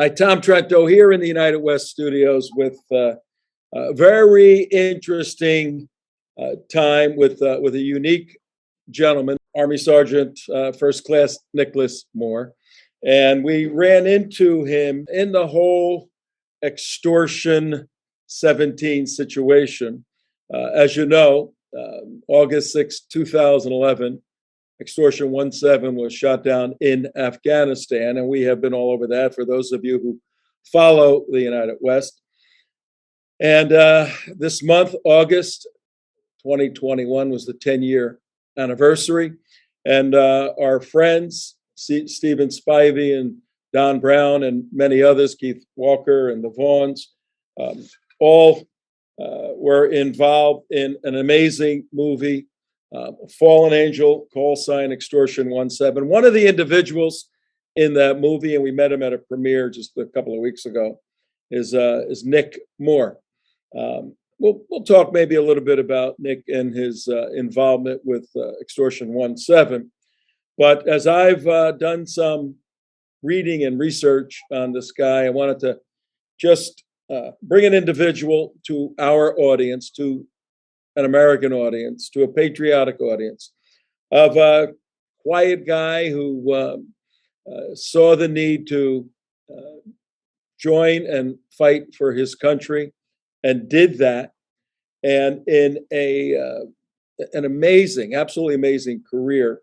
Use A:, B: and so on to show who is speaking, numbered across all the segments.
A: Hi, Tom Trento here in the United West studios with a very interesting time with a unique gentleman, Army Sergeant First Class Nicholas Moore. And we ran into him in the whole extortion 17 situation. As you know, August 6, 2011, Extortion 17 was shot down in Afghanistan, and we have been all over that for those of you who follow the United West. And this month, August 2021, was the 10-year anniversary. And our friends, Stephen Spivey and Don Brown and many others, Keith Walker and the Vaughns, all were involved in an amazing movie, Fallen Angel, call sign Extortion 17. One of the individuals in that movie, and we met him at a premiere just a couple of weeks ago, is Nick Moore. We'll talk maybe a little bit about Nick and his involvement with Extortion 17. But as I've done some reading and research on this guy, I wanted to just bring an individual to our audience, to an American audience, to a patriotic audience, of a quiet guy who saw the need to join and fight for his country, and did that, and in an amazing, absolutely amazing career.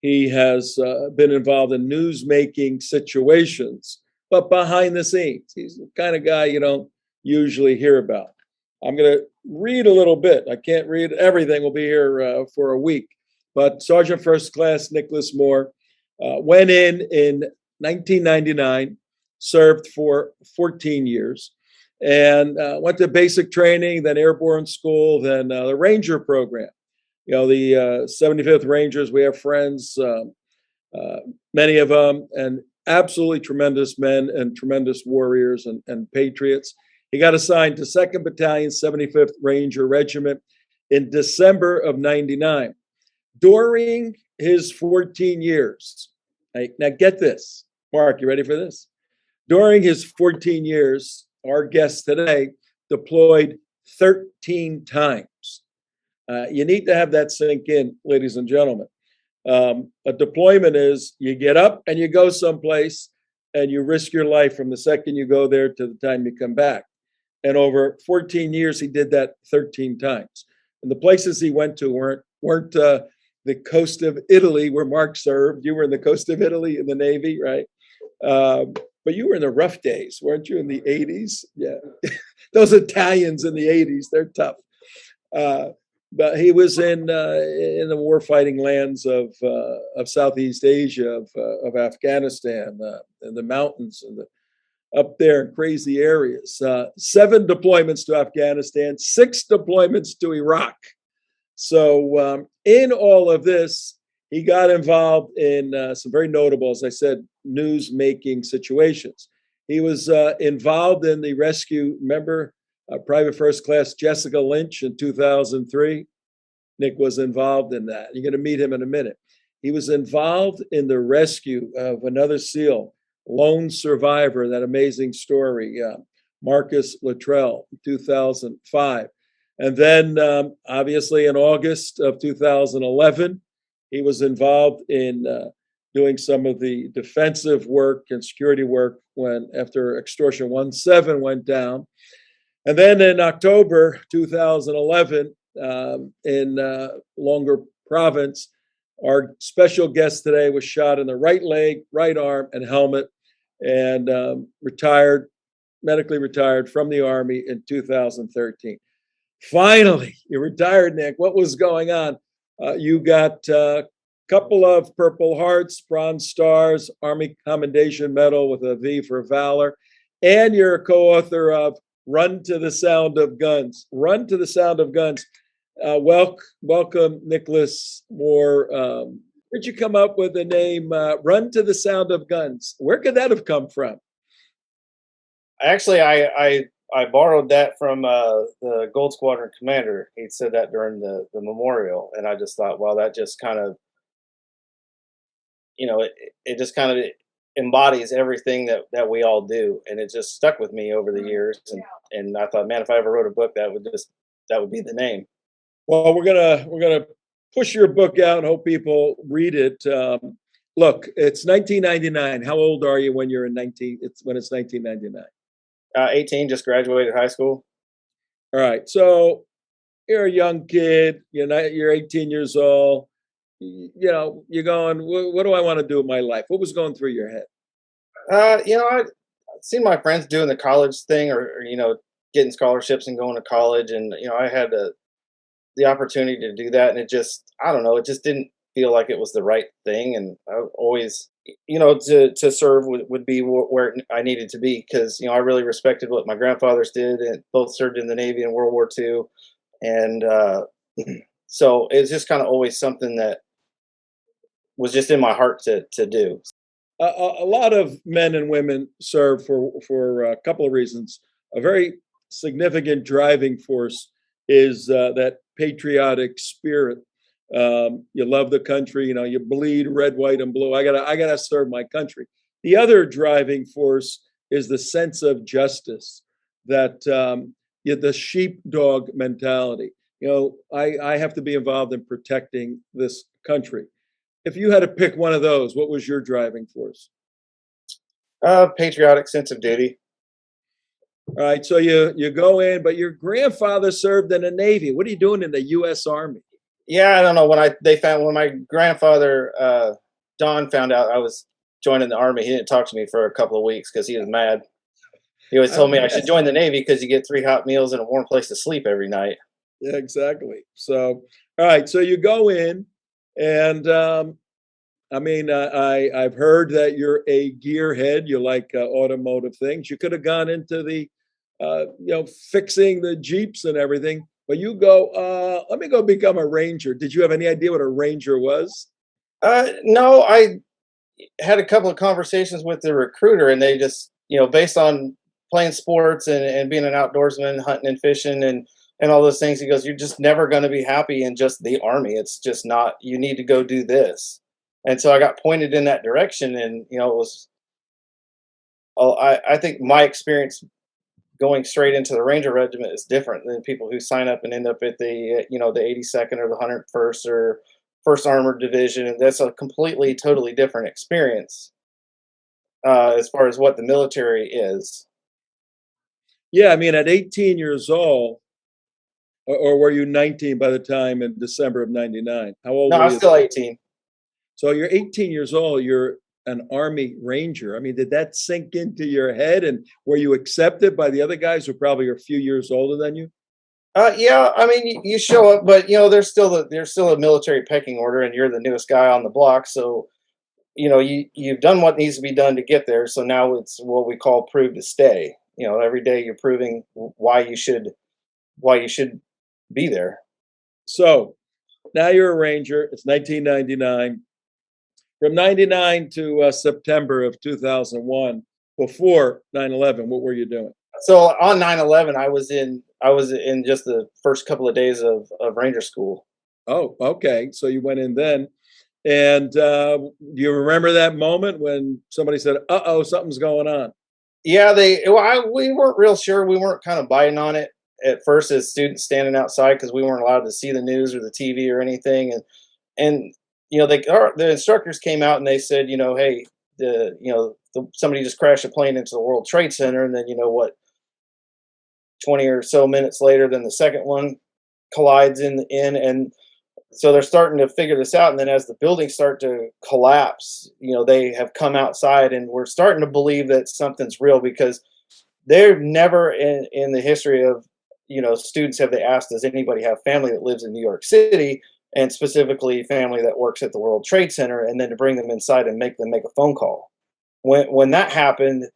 A: He has been involved in news-making situations, but behind the scenes. He's the kind of guy you don't usually hear about. I'm going to read a little bit. I can't read everything. We'll be here for a week. But Sergeant First Class Nicholas Moore went in 1999, served for 14 years, and went to basic training, then airborne school, then the Ranger program. You know, the 75th Rangers, we have friends, many of them, and absolutely tremendous men and tremendous warriors and patriots. He got assigned to 2nd Battalion, 75th Ranger Regiment in December of 99. During his 14 years, now get this, Mark, you ready for this? During his 14 years, our guest today deployed 13 times. You need to have that sink in, ladies and gentlemen. A deployment is you get up and you go someplace and you risk your life from the second you go there to the time you come back. And over 14 years, he did that 13 times. And the places he went to weren't the coast of Italy where Mark served. You were in the coast of Italy in the Navy, right? But you were in the rough days, weren't you, in the 80s? Yeah. Those Italians in the 80s, they're tough. But he was in the war-fighting lands of Southeast Asia, of Afghanistan, in the mountains, and up there in crazy areas. 7 deployments to Afghanistan, 6 deployments to Iraq. So in all of this, he got involved in some very notable, as I said, news-making situations. He was involved in the rescue, remember, Private First Class Jessica Lynch in 2003. Nick was involved in that. You're going to meet him in a minute. He was involved in the rescue of another SEAL, lone survivor, that amazing story, Marcus Luttrell, in 2005. And then, obviously, in August of 2011, he was involved in doing some of the defensive work and security work after Extortion 17 went down. And then in October 2011, in Longer Province, our special guest today was shot in the right leg, right arm, and helmet, and medically retired from the Army in 2013. Finally, you retired, Nick. What was going on? You got a couple of Purple Hearts, Bronze Stars, Army Commendation Medal with a V for Valor, and you're a co-author of Run to the Sound of Guns. Run to the Sound of Guns. Welcome, Nicholas Moore. Where'd you come up with the name Run to the Sound of Guns? Where could that have come from?
B: Actually, I borrowed that from the Gold Squadron commander. He said that during the memorial, and I just thought, well, that just kind of, it just kind of embodies everything that we all do, and it just stuck with me over the years. And I thought, man, if I ever wrote a book, that would be the name.
A: Well, we're gonna push your book out and hope people read it. Look, it's 1999. How old are you when you're in 19? It's when it's 1999.
B: 18, just graduated high school.
A: All right, so you're a young kid. You're 18 years old. You're going. What do I want to do with my life? What was going through your head?
B: I'd seen my friends doing the college thing, or getting scholarships and going to college, and I had the opportunity to do that, and I don't know, it just didn't feel like it was the right thing. And I always, to serve would be where I needed to be, because I really respected what my grandfathers did, and both served in the Navy in World War II. And so it's just kind of always something that was just in my heart to do.
A: A lot of men and women serve for a couple of reasons. A very significant driving force is that patriotic spirit. You love the country. You bleed red, white, and blue. I gotta serve my country. The other driving force is the sense of justice. That the sheepdog mentality. I have to be involved in protecting this country. If you had to pick one of those, what was your driving force?
B: Patriotic sense of duty.
A: All right, so you go in, but your grandfather served in the Navy. What are you doing in the U.S. Army?
B: Yeah, I don't know, when my grandfather Don found out I was joining the Army, he didn't talk to me for a couple of weeks because he was mad. He always
A: I
B: told me I
A: bet.
B: should join the Navy because you get 3 hot meals and a warm place to sleep every night.
A: Yeah, exactly. So, all right, so you go in, and I've heard that you're a gearhead. You like automotive things. You could have gone into the, fixing the Jeeps and everything, but you go, let me go become a ranger. Did you have any idea what a ranger was?
B: No, I had a couple of conversations with the recruiter, and they just, based on playing sports and being an outdoorsman, hunting and fishing and all those things, he goes, you're just never going to be happy in just the Army. It's just not, you need to go do this. And so I got pointed in that direction, and it was, I think my experience going straight into the Ranger Regiment is different than people who sign up and end up at the 82nd or the 101st or First Armored Division. And that's a completely, totally different experience as far as what the military is.
A: Yeah, at 18 years old, or were you 19 by the time in December of 99? How old
B: No,
A: were
B: I was
A: you
B: still
A: then?
B: 18.
A: So you're 18 years old, you're an Army Ranger. Did that sink into your head, and were you accepted by the other guys who probably are a few years older than you?
B: Yeah, you show up, but there's still a military pecking order, and you're the newest guy on the block. So you've done what needs to be done to get there. So now it's what we call prove to stay. Every day you're proving why you should be there.
A: So now you're a Ranger. It's 1999. From 99 to September of 2001, before 9/11, what were you doing?
B: So on 9/11, I was in just the first couple of days of Ranger school.
A: Oh, okay. So you went in then. And do you remember that moment when somebody said, "Uh-oh, something's going on"?
B: Yeah, we weren't real sure. We weren't kind of biting on it at first as students standing outside, because we weren't allowed to see the news or the TV or anything. And the instructors came out and they said, hey, somebody just crashed a plane into the World Trade Center, and then 20 or so minutes later, then the second one collides in, and so they're starting to figure this out. And then as the buildings start to collapse, they have come outside, and we're starting to believe that something's real, because they're never in the history of students have they asked, does anybody have family that lives in New York City, and specifically family that works at the World Trade Center, and then to bring them inside and make them make a phone call. When that happened,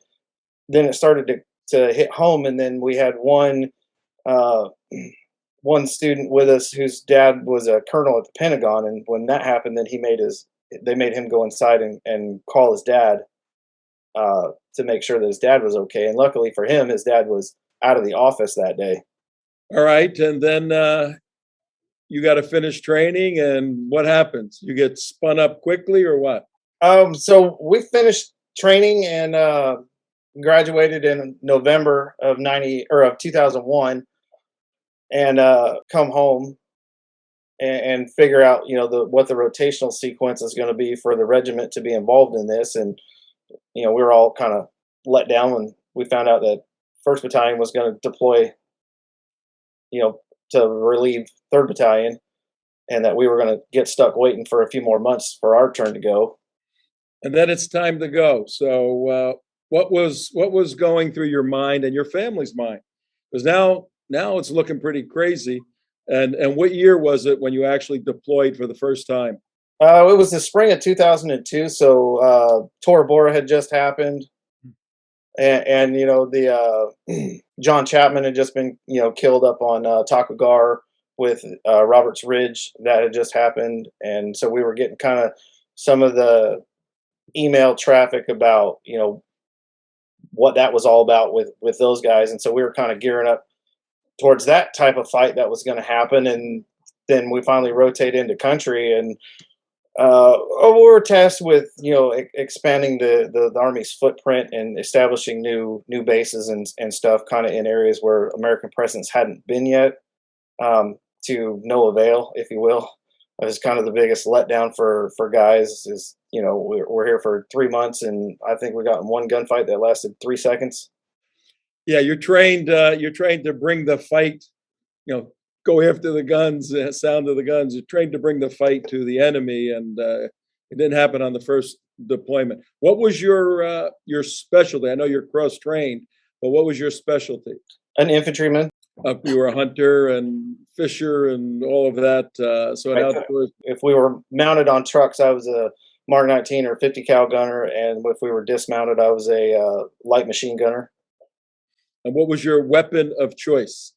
B: then it started to hit home. And then we had uh, one student with us whose dad was a colonel at the Pentagon, and when that happened, then they made him go inside and call his dad to make sure that his dad was okay. And luckily for him, his dad was out of the office that day.
A: All right. And then you got to finish training. And what happens? You get spun up quickly or what?
B: So we finished training and graduated in November of 2001, and come home and figure out, what the rotational sequence is going to be for the regiment to be involved in this. And we were all kind of let down when we found out that First Battalion was going to deploy, to relieve Third Battalion, and that we were going to get stuck waiting for a few more months for our turn to go.
A: And then it's time to go. So, what was going through your mind and your family's mind? Because now it's looking pretty crazy. And what year was it when you actually deployed for the first time?
B: It was the spring of 2002. So Tora Bora had just happened, and the John Chapman had just been killed up on Takagar with Roberts Ridge. That had just happened, and so we were getting kind of some of the email traffic about what that was all about with those guys, and so we were kind of gearing up towards that type of fight that was going to happen. And then we finally rotate into country, and we were tasked with expanding the Army's footprint and establishing new bases and stuff, kind of in areas where American presence hadn't been yet, to no avail, if you will. It was kind of the biggest letdown for guys. Is we're here for 3 months, and I think we got in one gunfight that lasted 3 seconds.
A: Yeah, you're trained. You're trained to bring the fight. Go after the guns, sound of the guns. You're trained to bring the fight to the enemy, and it didn't happen on the first deployment. What was your specialty? I know you're cross trained, but what was your specialty?
B: An infantryman.
A: You were a hunter and fisher and all of that. So an outdoors.
B: If we were mounted on trucks, I was a Mark 19 or 50 cal gunner, and if we were dismounted, I was a light machine gunner.
A: And what was your weapon of choice?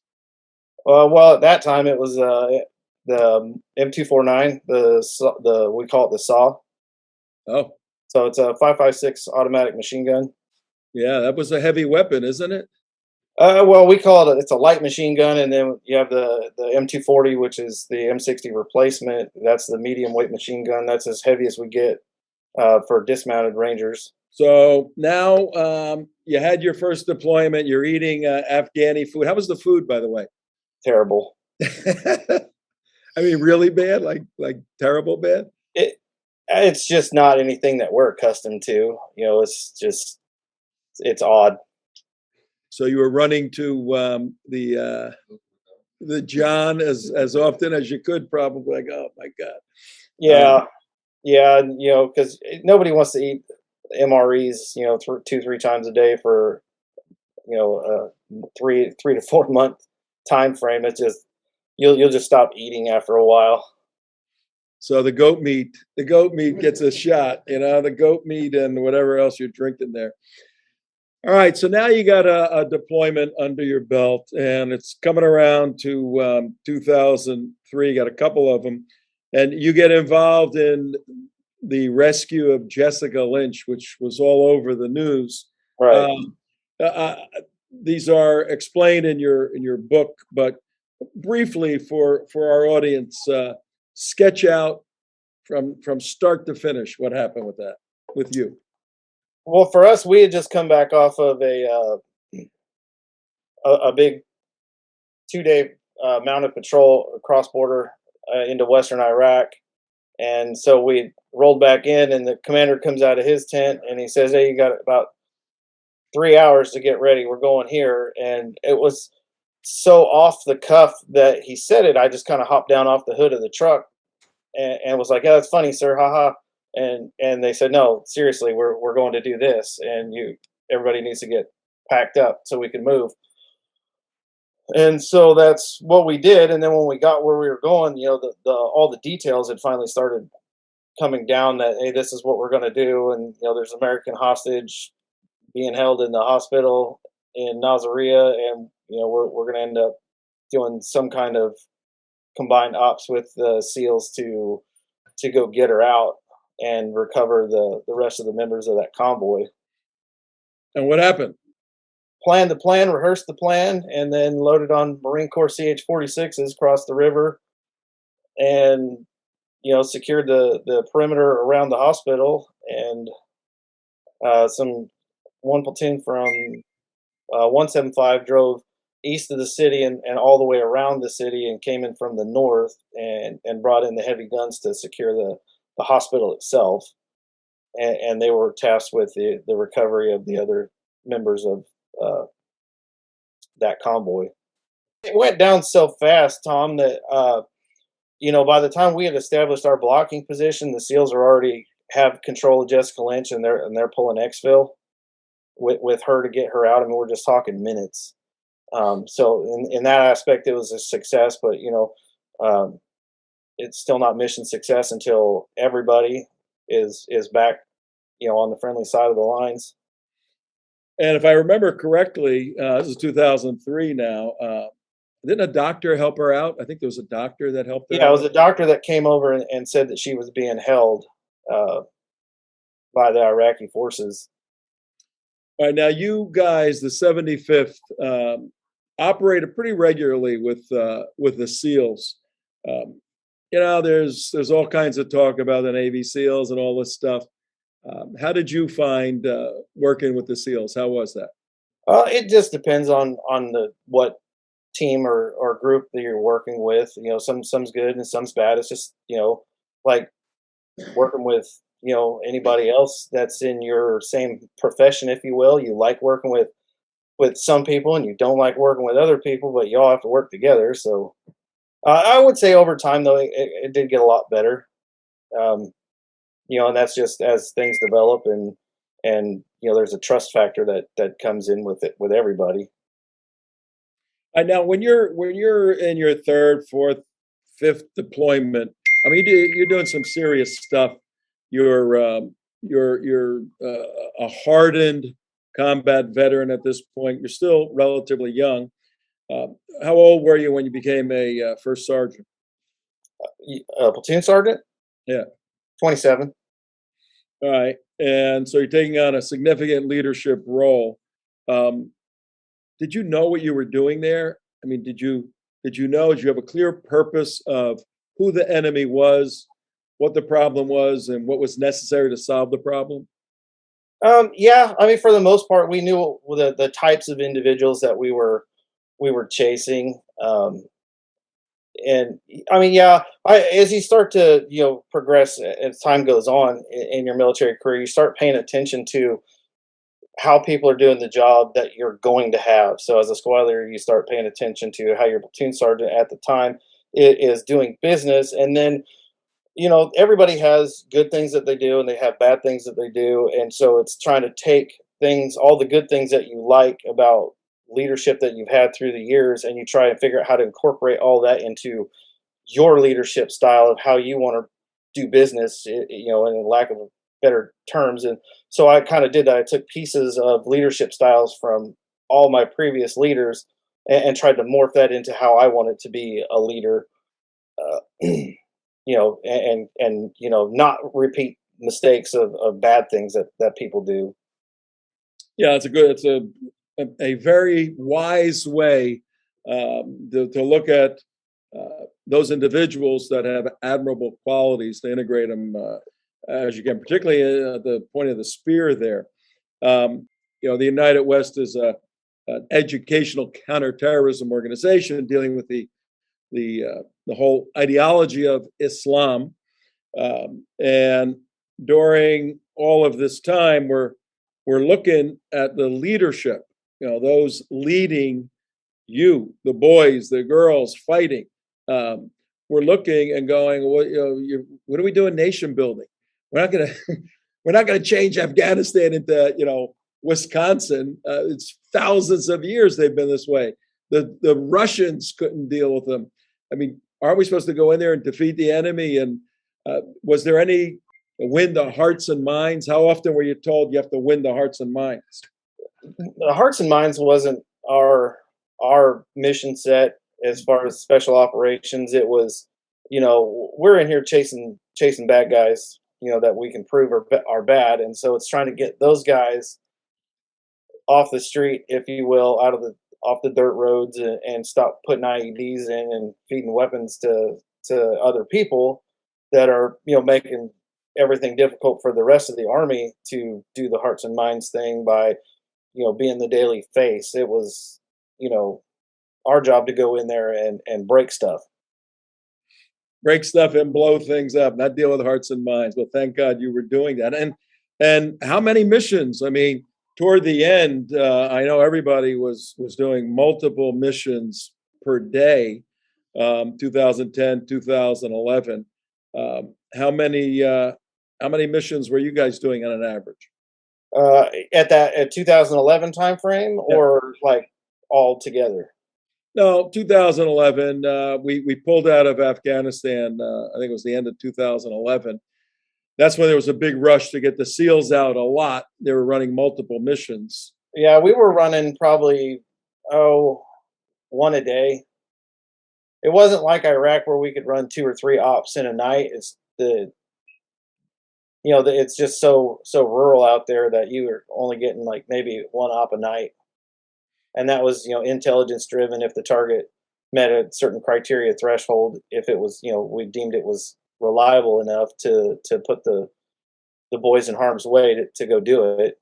B: Well, at that time it was the M249. We call it the SAW.
A: Oh,
B: so it's a 5.56 automatic machine gun.
A: Yeah, that was a heavy weapon, isn't it?
B: Well, we call it. It's a light machine gun, and then you have the M240, which is the M60 replacement. That's the medium weight machine gun. That's as heavy as we get for dismounted Rangers.
A: So now you had your first deployment. You're eating Afghani food. How was the food, by the way?
B: Terrible.
A: I mean, really bad, like terrible bad.
B: It's just not anything that we're accustomed to. It's odd.
A: So you were running to the John as often as you could, probably. Like, oh my God.
B: Yeah, because nobody wants to eat MREs, 2-3 times a day for, a 3 to 4 month time frame. It's just you'll just stop eating after a while.
A: So the goat meat gets a shot, the goat meat and whatever else you're drinking there. All right, so now you got a deployment under your belt, and it's coming around to 2003. You got a couple of them, and you get involved in the rescue of Jessica Lynch, which was all over the news.
B: Right.
A: These are explained in your book, but briefly for our audience, sketch out from start to finish what happened with you.
B: Well, for us, we had just come back off of a big 2-day mounted patrol across border into Western Iraq. And so we rolled back in, and the commander comes out of his tent and he says, "Hey, you got about 3 hours to get ready. We're going here." And it was so off the cuff that he said it. I just kind of hopped down off the hood of the truck and was like, "Yeah, that's funny, sir. Haha." And they said, "No, seriously, we're going to do this, and everybody needs to get packed up so we can move." And so that's what we did. And then when we got where we were going, all the details had finally started coming down. That, hey, this is what we're going to do, and there's American hostage being held in the hospital in Nasiriyah, and we're going to end up doing some kind of combined ops with the SEALs to go get her out and recover the rest of the members of that convoy.
A: And what happened?
B: Planned the plan, rehearsed the plan, and then loaded on Marine Corps CH-46s, crossed the river, and secured the perimeter around the hospital. And Some one platoon from 175 drove east of the city and all the way around the city and came in from the north and brought in the heavy guns to secure the hospital itself. And they were tasked with the recovery of the other members of uh, that convoy. It went down so fast, Tom, that by the time we had established our blocking position, the SEALs are already have control of Jessica Lynch, and they're pulling exfil with her to get her out. I mean, we're just talking minutes. So in that aspect, it was a success, but um, it's still not mission success until everybody is back, on the friendly side of the lines.
A: And if I remember correctly, this is 2003 now. Didn't a doctor help her out? I think there was a doctor that helped her
B: Yeah, it was
A: out.
B: a doctor that came over and said that she was being held uh, by the Iraqi forces.
A: All right, now you guys, the 75th, operated pretty regularly with the SEALs. Um, there's all kinds of talk about the Navy SEALs and all this stuff. How did you find working with the SEALs? How was that?
B: It just depends on the what team or group that you're working with. Some's good and some's bad. It's just like working with anybody else that's in your same profession, if you will. You like working with some people and you don't like working with other people, but you all have to work together. So I would say over time, though, it did get a lot better. Um, and that's just as things develop and there's a trust factor that comes in with it with everybody.
A: Now, when you're in your third, fourth, fifth deployment, I mean, you're doing some serious stuff. You're a hardened combat veteran at this point. You're still relatively young. Uh, how old were you when you became a first sergeant?
B: Platoon sergeant,
A: Yeah.
B: 27.
A: All right. And so you're taking on a significant leadership role. Um, did you know what you were doing there? I mean, did you know? Did you have a clear purpose of who the enemy was, what the problem was, and what was necessary to solve the problem?
B: Yeah, I mean, for the most part, we knew the types of individuals that we were chasing. And I mean, yeah, as you start to progress as time goes on in your military career, you start paying attention to how people are doing the job that you're going to have. So as a squad leader, you start paying attention to how your platoon sergeant at the time is doing business, and then everybody has good things that they do and they have bad things that they do, and so it's trying to take things, all the good things that you like about leadership that you've had through the years, and you try and figure out how to incorporate all that into your leadership style of how you want to do business, in lack of better terms. And so I kind of did that. I took pieces of leadership styles from all my previous leaders and tried to morph that into how I wanted to be a leader. And not repeat mistakes of bad things that people do.
A: Yeah, it's a very wise way to look at those individuals that have admirable qualities to integrate them as you can, particularly at the point of the spear there. The United West is an educational counterterrorism organization dealing with the whole ideology of Islam. And during all of this time, we're looking at the leadership, those leading you, the boys, the girls fighting. Um, we're looking and going, what are we doing? Nation building. We're not going to we're not going to change Afghanistan into Wisconsin. It's thousands of years they've been this way. The Russians couldn't deal with them. I mean, aren't we supposed to go in there and defeat the enemy? And was there any win the hearts and minds? How often were you told you have to win the hearts and minds?
B: The hearts and minds wasn't our mission set as far as special operations. It was, we're in here chasing bad guys, that we can prove are bad, and so it's trying to get those guys off the street, if you will, out of the off the dirt roads, and stop putting IEDs in and feeding weapons to other people that are making everything difficult for the rest of the army to do the hearts and minds thing by, being the daily face. It was, our job to go in there and break stuff.
A: Break stuff and blow things up, not deal with hearts and minds. Well, thank God you were doing that. And how many missions? I mean, toward the end, I know everybody was doing multiple missions per day. 2010, 2011. How many missions were you guys doing on an average?
B: At 2011 time frame,
A: Yeah.
B: or like all together?
A: No, 2011. We pulled out of Afghanistan. I think it was the end of 2011. That's when there was a big rush to get the SEALs out a lot. They were running multiple missions.
B: Yeah, we were running probably, one a day. It wasn't like Iraq where we could run 2 or 3 ops in a night. It's it's just so rural out there that you were only getting like maybe 1 op a night, and that was intelligence driven. If the target met a certain criteria threshold, if it was we deemed it was reliable enough to put the boys in harm's way to go do it.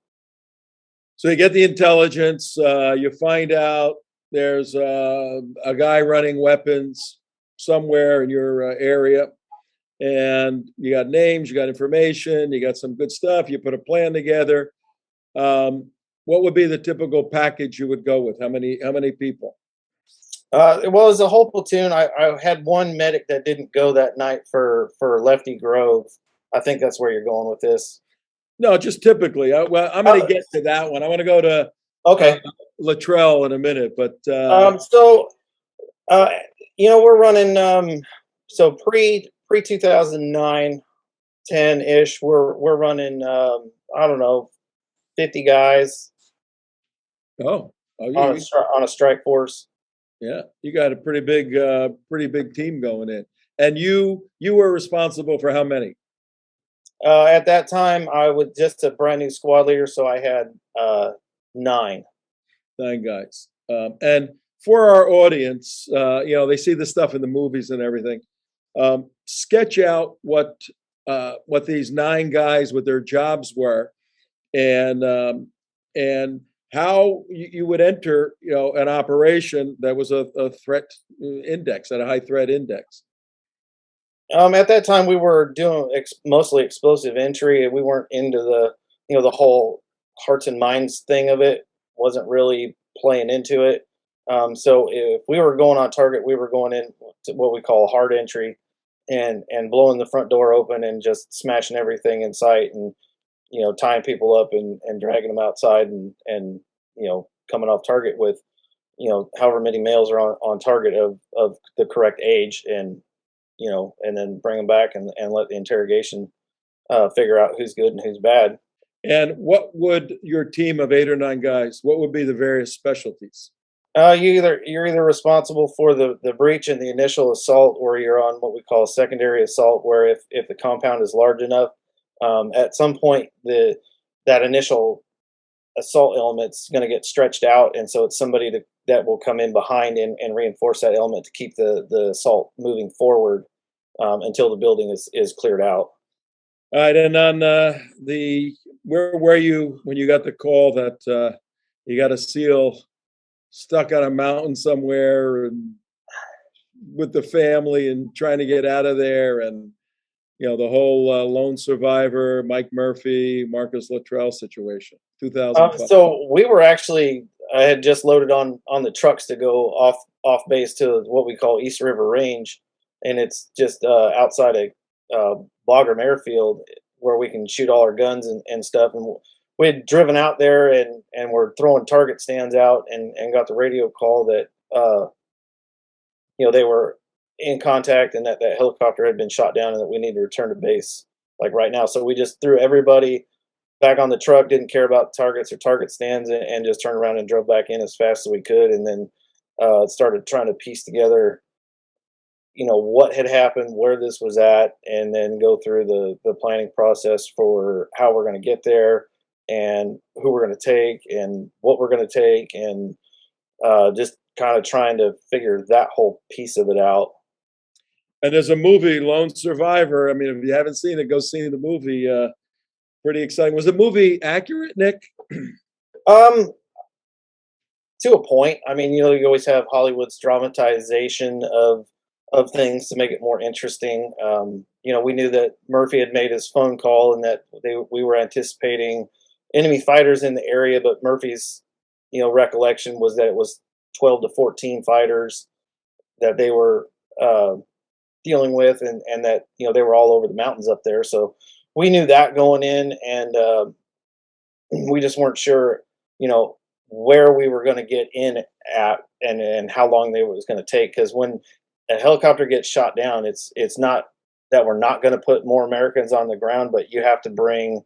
A: So you get the intelligence. You find out there's a guy running weapons somewhere in your area, and you got names, you got information, you got some good stuff. You put a plan together. What would be the typical package you would go with? How many people?
B: It was a whole platoon. I had one medic that didn't go that night for Lefty Grove. I think that's where you're going with this.
A: No, just typically. Well, I'm going to get to that one. I want to go to
B: Okay.
A: Luttrell in a minute, but
B: So we're running so pre 2009, 10 ish. We're running I don't know, 50 guys
A: oh,
B: on a strike force.
A: yeah, you got a pretty big team going in, and you were responsible for how many?
B: At that time, I was just a brand new squad leader, so I had 9.
A: 9 guys. And for our audience, they see this stuff in the movies and everything. Sketch out what these 9 guys, what their jobs were, and how you would enter, an operation that was a threat index, at a high threat index.
B: At that time, we were doing mostly explosive entry, and we weren't into the whole hearts and minds thing of it. Wasn't really playing into it. So if we were going on target, we were going in to what we call hard entry, and blowing the front door open and just smashing everything in sight, and tying people up and dragging them outside, and coming off target with however many males are on target of the correct age, and and then bring them back and let the interrogation figure out who's good and who's bad.
A: And what would your team of 8 or 9 guys? What would be the various specialties?
B: You're either responsible for the breach and the initial assault, or you're on what we call secondary assault, where if the compound is large enough, at some point that initial assault element's going to get stretched out, and so it's somebody that will come in behind and reinforce that element to keep the assault moving forward until the building is cleared out.
A: All right, and on where were you when you got the call that you got a SEAL stuck on a mountain somewhere and with the family and trying to get out of there, and the whole lone survivor, Mike Murphy, Marcus Luttrell situation, 2005.
B: So we were actually, I had just loaded on the trucks to go off base to what we call East River Range, and it's just outside of Bagram Airfield, where we can shoot all our guns and stuff. And we had driven out there and we're throwing target stands out, and got the radio call that they were in contact, and that helicopter had been shot down, and that we need to return to base like right now. So we just threw everybody back on the truck, didn't care about targets or target stands, and just turned around and drove back in as fast as we could, and then started trying to piece together what had happened, where this was at, and then go through the planning process for how we're going to get there, and who we're going to take, and what we're going to take, and just kind of trying to figure that whole piece of it out.
A: And there's a movie, Lone Survivor. I mean, if you haven't seen it, go see the movie. Pretty exciting. Was the movie accurate, Nick?
B: Um, to a point. I mean, you always have Hollywood's dramatization of things to make it more interesting. We knew that Murphy had made his phone call and that we were anticipating enemy fighters in the area, but Murphy's recollection was that it was 12 to 14 fighters that they were dealing with, and that they were all over the mountains up there. So we knew that going in, and we just weren't sure, where we were going to get in at, and how long they was going to take. Because when a helicopter gets shot down, it's not that we're not going to put more Americans on the ground, but you have to bring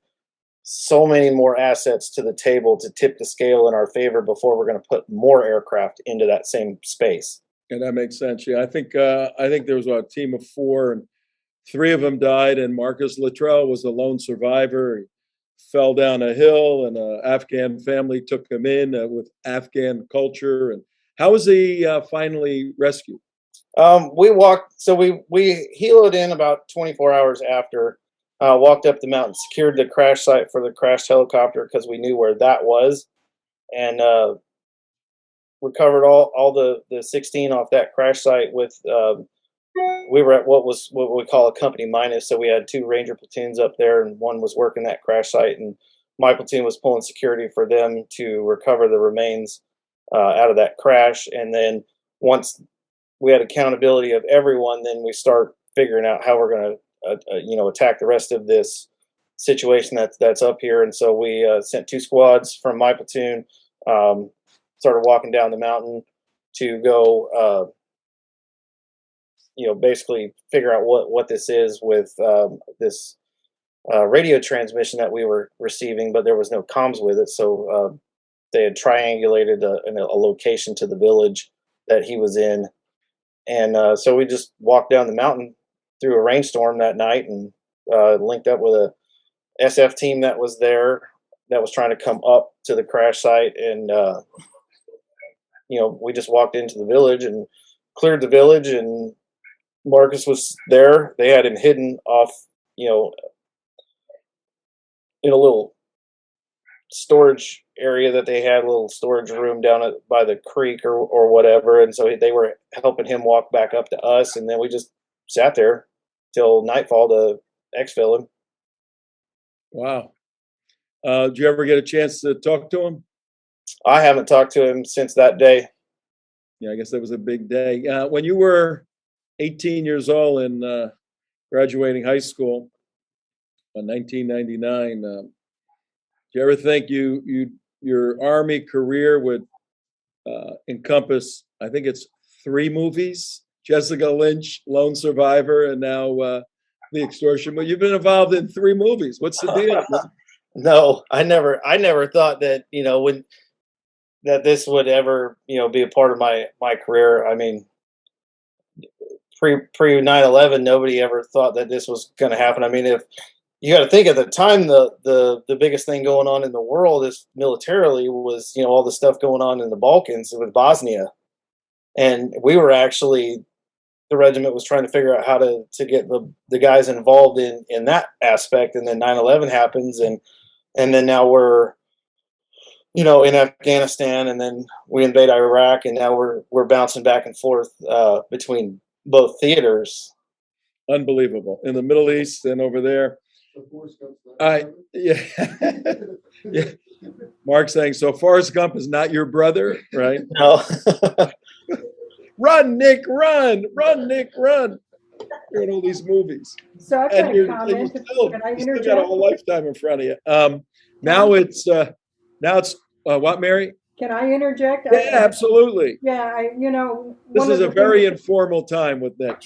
B: so many more assets to the table to tip the scale in our favor before we're going to put more aircraft into that same space.
A: And that makes sense. Yeah, I think there was a team of 4, and 3 of them died, and Marcus Luttrell was the lone survivor. He fell down a hill, and an Afghan family took him in with Afghan culture. And how was he finally rescued?
B: We walked, so we heloed in about 24 hours after. Walked up the mountain, secured the crash site for the crashed helicopter because we knew where that was, and recovered all the 16 off that crash site. With we were at what we call a company minus, so we had 2 Ranger platoons up there, and one was working that crash site, and my platoon was pulling security for them to recover the remains out of that crash. And then once we had accountability of everyone, then we start figuring out how we're going to attack the rest of this situation that's up here. And so we sent 2 squads from my platoon, started walking down the mountain to go basically figure out what this is with this radio transmission that we were receiving, but there was no comms with it. So they had triangulated a location to the village that he was in. And so we just walked down the mountain through a rainstorm that night, and linked up with a SF team that was there that was trying to come up to the crash site. And we just walked into the village and cleared the village, and Marcus was there. They had him hidden off, in a little storage area that they had, a little storage room down by the creek or whatever. And so they were helping him walk back up to us, and then we just sat there till nightfall to exfil him.
A: Wow. Did you ever get a chance to talk to him?
B: I haven't talked to him since that day.
A: Yeah, I guess that was a big day. When you were 18 years old and graduating high school in 1999, do you ever think your Army career would encompass, I think it's 3 movies, Jessica Lynch, Lone Survivor, and now The Extortion. But you've been involved in 3 movies. What's the deal?
B: No, I never thought that, that this would ever, be a part of my career. I mean, pre 9/11, nobody ever thought that this was going to happen. I mean, if you got to think, at the time, the biggest thing going on in the world is militarily was, all the stuff going on in the Balkans with Bosnia. And we were actually, the regiment was trying to figure out how to get the guys involved in that aspect. And then 9/11 happens, and then now we're, in Afghanistan, and then we invade Iraq, and now we're bouncing back and forth between both theaters.
A: Unbelievable. In the Middle East and over there. Yeah. Yeah. Mark saying, so Forrest Gump is not your brother, right?
B: No.
A: Run, Nick, run! Run, Nick, run! You're in all these movies.
C: So I've got a comment. Can I
A: you
C: interject?
A: still got a whole lifetime in front of you. Now it's what, Mary?
C: Can I interject?
A: Yeah, absolutely.
C: Yeah,
A: This is a very informal time with Nick.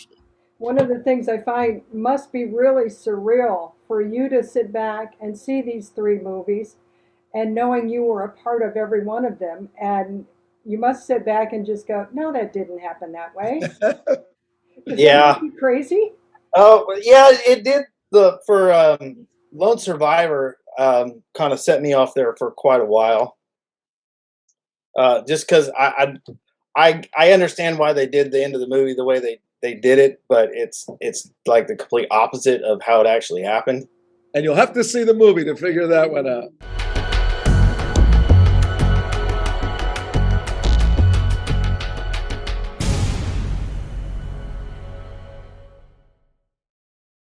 C: One of the things I find must be really surreal for you to sit back and see these 3 movies, and knowing you were a part of every one of them, and you must sit back and just go, no, that didn't happen that way.
B: Yeah.
C: Crazy?
B: Oh, yeah, it did. For Lone Survivor, kind of set me off there for quite a while. Just because I understand why they did the end of the movie the way they they did it, but it's like the complete opposite of how it actually happened.
A: And you'll have to see the movie to figure that one out.